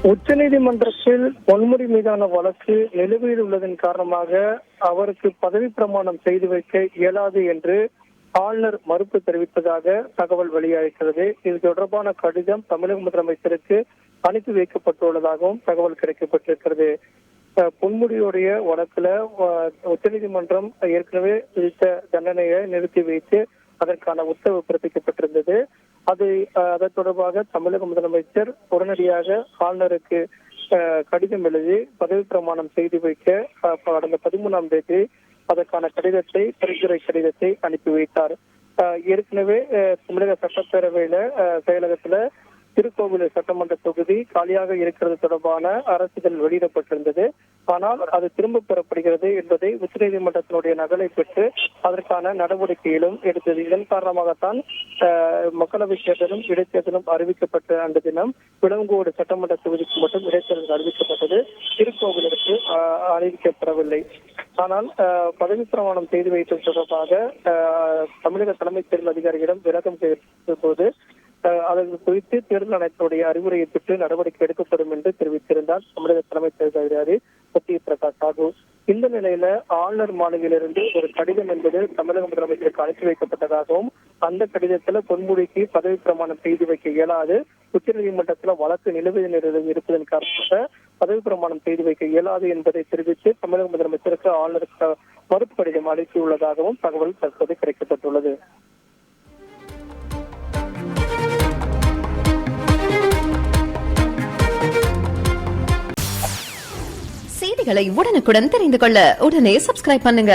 உச்சநீதிமன்றத்தில் பொன்முடி மீதான வழக்கு நிலுவையில் உள்ளதன் காரணமாக அவருக்கு பதவி பிரமாணம் செய்து வைக்க இயலாது என்று ஆளுநர் மறுப்பு தெரிவித்ததாக தகவல் வெளியாகிறது. இது தொடர்பான கடிதம் தமிழக முதலமைச்சருக்கு அனுப்பி வைக்கப்பட்டுள்ளதாகவும் தகவல் கிடைக்கப்பட்டிருக்கிறது. பொன்முடியுடைய வழக்குல உச்சநீதிமன்றம் ஏற்கனவே விதித்த தண்டனையை நிறுத்தி வைத்து அதற்கான உத்தரவு பிறப்பிக்கப்பட்டிருந்தது. அது தொடர்பாக தமிழக முதலமைச்சர் உடனடியாக ஆளுநருக்கு கடிதம் எழுதி பதவி பிரமாணம் செய்து வைக்க கடந்த 13ஆம் தேதி அதற்கான பரிந்துரை கடிதத்தை அனுப்பி வைத்தார். ஏற்கனவே தமிழக சட்டப்பேரவையில செயலகத்துல திருக்கோவிலூர் சட்டமன்ற தொகுதி காலியாக இருக்கிறது தொடர்பான அரசிதழ் வெளியிடப்பட்டிருந்தது. ஆனால் அது திரும்ப பெறப்படுகிறது என்பதை உச்சநீதிமன்றத்தினுடைய நகலை பெற்று அதற்கான நடவடிக்கையிலும் எடுத்தது. இதன் காரணமாகத்தான் மக்களவை தேர்தலும் இடைத்தேர்தலும் அறிவிக்கப்பட்ட அந்த தினம் விலங்கோடு சட்டமன்ற தொகுதிக்கு மட்டும் இடைத்தேர்தல் அறிவிக்கப்பட்டது, திருக்கோவிலூருக்கு அறிவிக்கப்படவில்லை. ஆனால் பதவி பிரமாணம் செய்து வைத்தது தொடர்பாக தமிழக தலைமை தேர்தல் அதிகாரிகளிடம் விளக்கம் கேட்ட போது அதற்கு குறித்து தேர்தல் ஆணையத்தினுடைய அறிவுரையை பெற்று நடவடிக்கை எடுக்கப்படும் என்று தெரிவித்திருந்தார் தமிழக தலைமை தேர்தல் அதிகாரி சத்ய பிரகாஷ் சாஹூ. இந்த நிலையில ஆளுநர் மாளிகையிலிருந்து ஒரு கடிதம் என்பது தமிழக முதலமைச்சருக்கு அனுப்பி வைக்கப்பட்டதாகவும் அந்த கடிதத்துல பொன்முடிக்கு பதவி பிரமாணம் செய்து வைக்க இயலாது, உச்சநீதிமன்றத்துல வழக்கு நிலுவையில் இருப்பதன் காரணமாக பதவி பிரமாணம் செய்து வைக்க இயலாது என்பதை தெரிவித்து தமிழக முதலமைச்சருக்கு ஆளுநருக்கு மறுப்பு கடிதம் அனுப்பியுள்ளதாகவும் தகவல் தற்போது கிடைக்கப்பட்டுள்ளது. செய்திகளை உடனுக்குடன் தெரிந்து கொள்ள உடனே சப்ஸ்கிரைப் பண்ணுங்க.